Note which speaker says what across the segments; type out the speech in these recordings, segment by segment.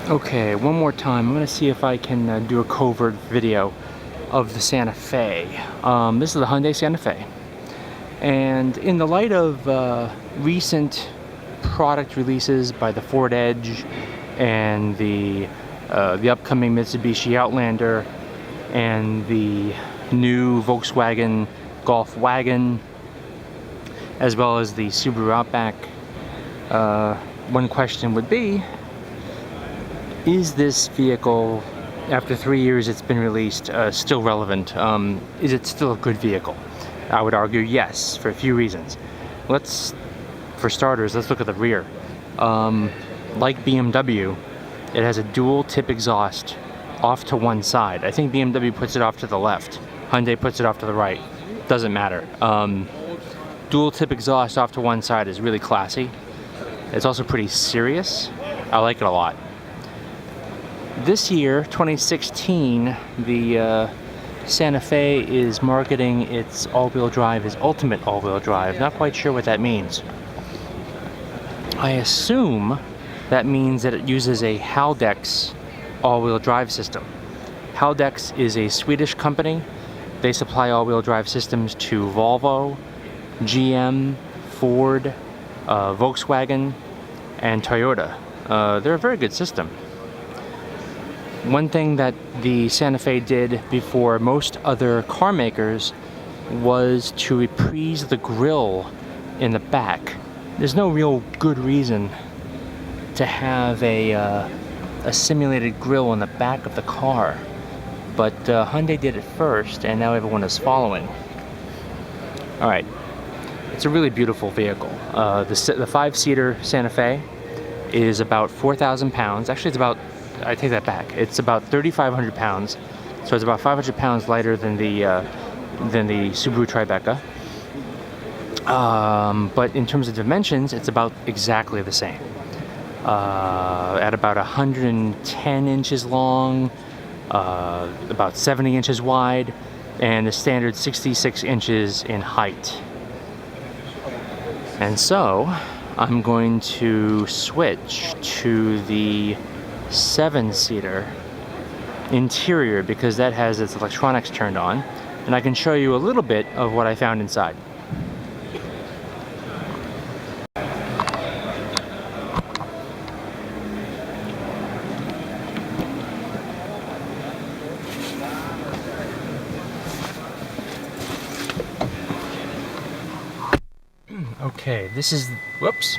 Speaker 1: Okay, one more time. I'm gonna see if I can do a covert video of the Santa Fe. This is the Hyundai Santa Fe. And in the light of recent product releases by the Ford Edge and the upcoming Mitsubishi Outlander and the new Volkswagen Golf Wagon, as well as the Subaru Outback, one question would be, is this vehicle, after 3 years it's been released, still relevant? Is it still a good vehicle? I would argue yes, for a few reasons. For starters, let's look at the rear. Like BMW, it has a dual tip exhaust off to one side. I think BMW puts it off to the left. Hyundai puts it off to the right. Doesn't matter. Dual tip exhaust off to one side is really classy. It's also pretty serious. I like it a lot. This year, 2016, the Santa Fe is marketing its all-wheel drive as ultimate all-wheel drive. Not quite sure what that means. I assume that means that it uses a Haldex all-wheel drive system. Haldex is a Swedish company. They supply all-wheel drive systems to Volvo, GM, Ford, Volkswagen, and Toyota. They're a very good system. One thing that the Santa Fe did before most other car makers was to reprise the grille in the back. There's no real good reason to have a simulated grille in the back of the car, but Hyundai did it first, and now everyone is following. All right, it's a really beautiful vehicle. The five-seater Santa Fe is about 4,000 pounds. Actually, it's about, I take that back. It's about 3,500 pounds, so it's about 500 pounds lighter than the Subaru Tribeca. But in terms of dimensions, it's about exactly the same. At about 110 inches long, about 70 inches wide, and the standard 66 inches in height. And so, I'm going to switch to the 7-seater interior because that has its electronics turned on, and I can show you a little bit of what I found inside. Okay, this is, whoops.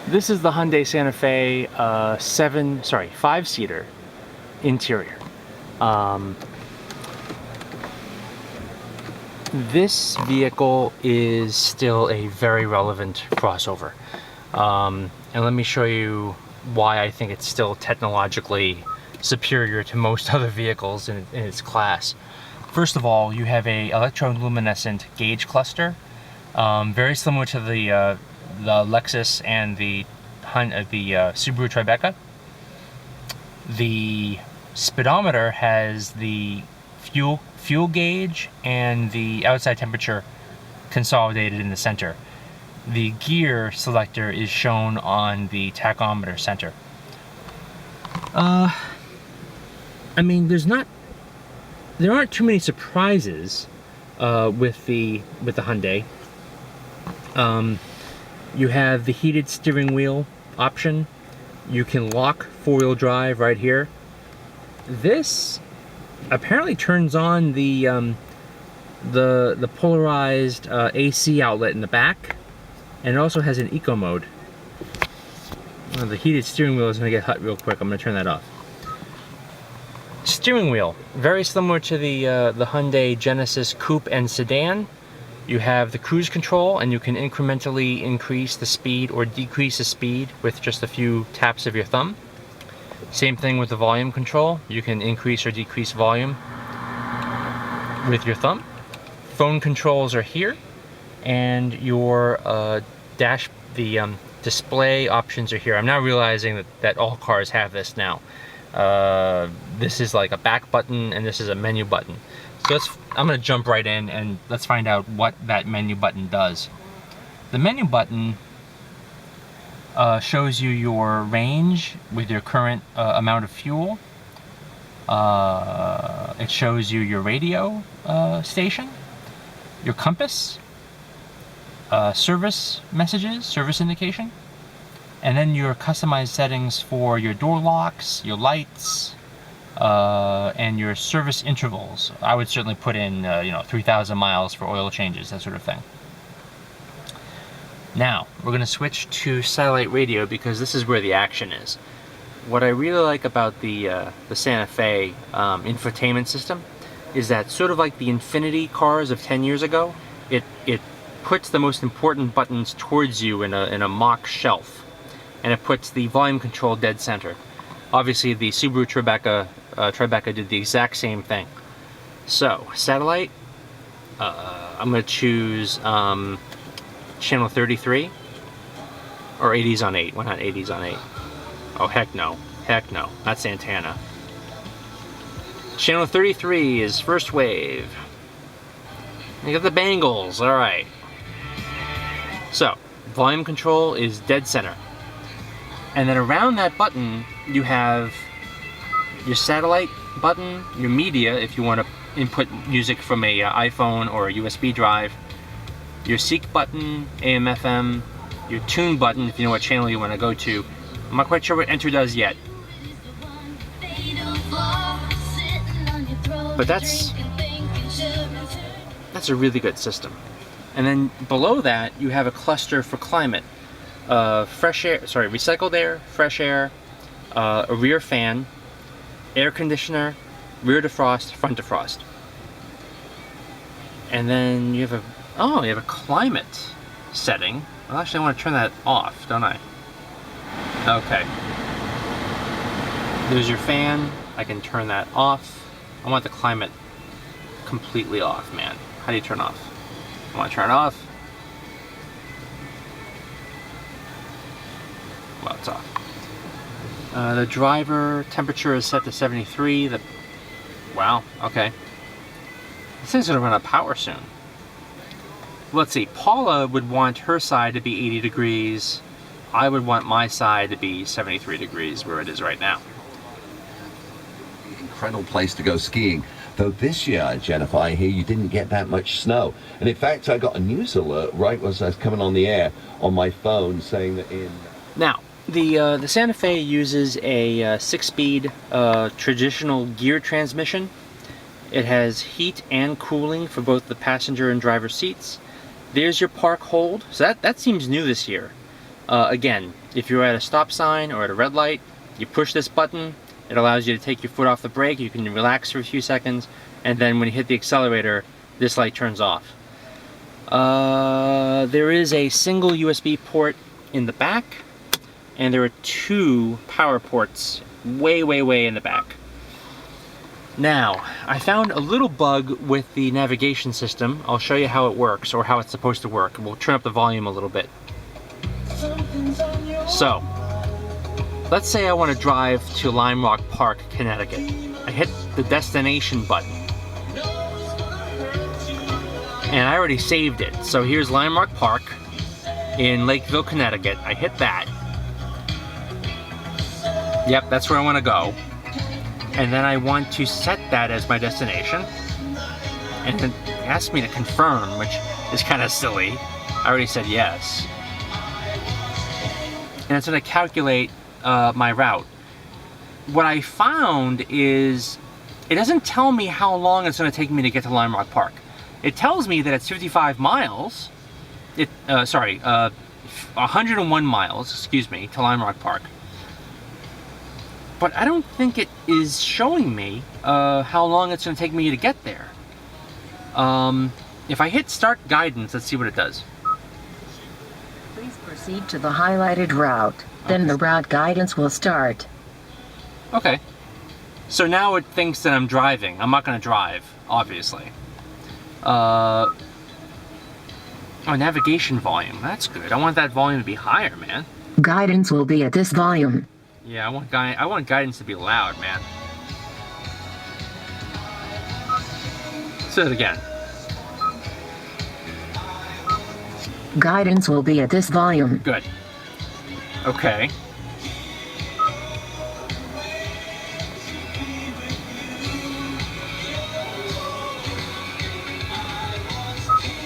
Speaker 1: This is the Hyundai Santa Fe 5-seater interior. This vehicle is still a very relevant crossover. And let me show you why I think it's still technologically superior to most other vehicles in its class. First of all, you have a electroluminescent gauge cluster, very similar to the Lexus and the Subaru Tribeca. The speedometer has the fuel gauge and the outside temperature consolidated in the center. The gear selector is shown on the tachometer center. I mean, there aren't too many surprises with the Hyundai. You have the heated steering wheel option. You can lock 4-wheel drive right here. This apparently turns on the polarized AC outlet in the back, and it also has an eco mode. Well, the heated steering wheel is going to get hot real quick. I'm going to turn that off. Steering wheel, very similar to the Hyundai Genesis Coupe and Sedan. You have the cruise control, and you can incrementally increase the speed or decrease the speed with just a few taps of your thumb. Same thing with the volume control. You can increase or decrease volume with your thumb. Phone controls are here, and your display options are here. I'm now realizing that all cars have this now. This is like a back button, and this is a menu button. So I'm going to jump right in and let's find out what that menu button does. The menu button Shows you your range with your current amount of fuel. It shows you your radio station, your compass, service messages, service indication, and then your customized settings for your door locks, your lights, and your service intervals. I would certainly put in, 3,000 miles for oil changes, that sort of thing. Now, we're going to switch to satellite radio because this is where the action is. What I really like about the Santa Fe infotainment system is that, sort of like the Infiniti cars of 10 years ago, it puts the most important buttons towards you in a mock shelf, and it puts the volume control dead center. Obviously, the Subaru Tribeca did the exact same thing. So, satellite, I'm going to choose channel 33, or 80s on 8. Why not 80s on 8? Oh, heck no. Heck no. Not Santana. Channel 33 is first wave. You got the Bengals. Alright. So, volume control is dead center. And then around that button, you have your satellite button, your media, if you want to input music from a iPhone or a USB drive, your Seek button, AM, FM, your Tune button, if you know what channel you want to go to. I'm not quite sure what Enter does yet. But that's a really good system. And then below that, you have a cluster for climate. Recycled air, fresh air, a rear fan, air conditioner, rear defrost, front defrost. And then you have a climate setting. Well, actually I want to turn that off, don't I? Okay. There's your fan. I can turn that off. I want the climate completely off, man. How do you turn off? I want to turn it off. Well, it's off. The driver temperature is set to 73. Wow, okay. This thing's gonna run out of power soon. Let's see, Paula would want her side to be 80 degrees. I would want my side to be 73 degrees, where it is right now.
Speaker 2: Incredible place to go skiing. Though this year, Jennifer, I hear you didn't get that much snow. And in fact, I got a news alert right as I was coming on the air on my phone saying that in...
Speaker 1: Now, the Santa Fe uses a 6-speed traditional gear transmission. It has heat and cooling for both the passenger and driver seats. There's your park hold. So that seems new this year. Again, if you're at a stop sign or at a red light, you push this button. It allows you to take your foot off the brake. You can relax for a few seconds, and then when you hit the accelerator, this light turns off. There is a single USB port in the back, and there are 2 power ports way in the back. Now, I found a little bug with the navigation system. I'll show you how it works, or how it's supposed to work. We'll turn up the volume a little bit. So, let's say I want to drive to Lime Rock Park, Connecticut. I hit the destination button. And I already saved it. So here's Lime Rock Park in Lakeville, Connecticut. I hit that. Yep, that's where I want to go. And then I want to set that as my destination. And it asks me to confirm, which is kind of silly. I already said yes. And it's going to calculate my route. What I found is it doesn't tell me how long it's going to take me to get to Lime Rock Park. It tells me that it's 55 miles. 101 miles, excuse me, to Lime Rock Park. But I don't think it is showing me how long it's going to take me to get there. If I hit start guidance, let's see what it does.
Speaker 3: Please proceed to the highlighted route. Then the route guidance will start.
Speaker 1: Okay. So now it thinks that I'm driving. I'm not going to drive, obviously. Oh, navigation volume. That's good. I want that volume to be higher, man.
Speaker 3: Guidance will be at this volume.
Speaker 1: Yeah, I want guidance to be loud, man. Say it again.
Speaker 3: Guidance will be at this volume.
Speaker 1: Good. Okay.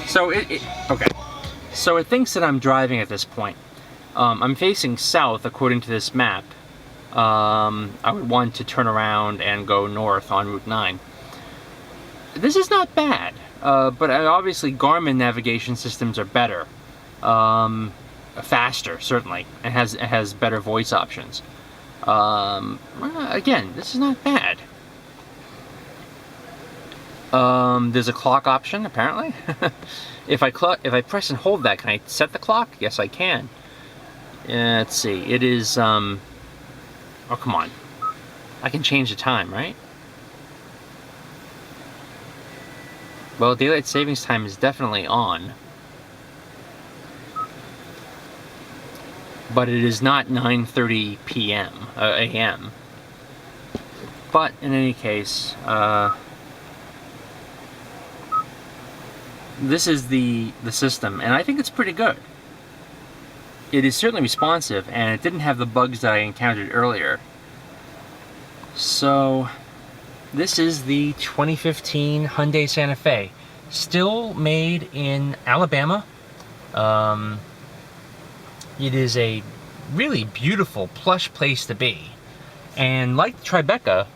Speaker 1: So okay. So it thinks that I'm driving at this point. I'm facing south according to this map. I would want to turn around and go north on Route 9. This is not bad, but obviously Garmin navigation systems are better. Faster, certainly, and it has better voice options. Again, this is not bad. There's a clock option, apparently. If I press and hold that, can I set the clock? Yes, I can. Let's see. It is, oh, come on. I can change the time, right? Well, daylight savings time is definitely on. But it is not 9:30 p.m. a.m. But in any case, this is the system, and I think it's pretty good. It is certainly responsive, and it didn't have the bugs that I encountered earlier. So, this is the 2015 Hyundai Santa Fe, still made in Alabama. It is a really beautiful, plush place to be. And like the Tribeca,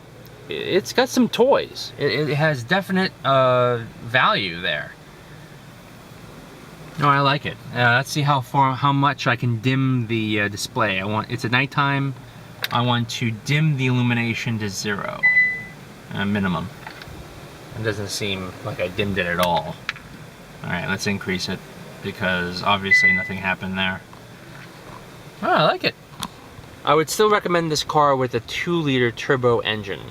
Speaker 1: it's got some toys. It has definite value there. No, I like it. Let's see how much I can dim the display. It's at nighttime. I want to dim the illumination to 0, minimum. It doesn't seem like I dimmed it at all. All right, let's increase it because obviously nothing happened there. Oh, I like it. I would still recommend this car with a 2-liter turbo engine.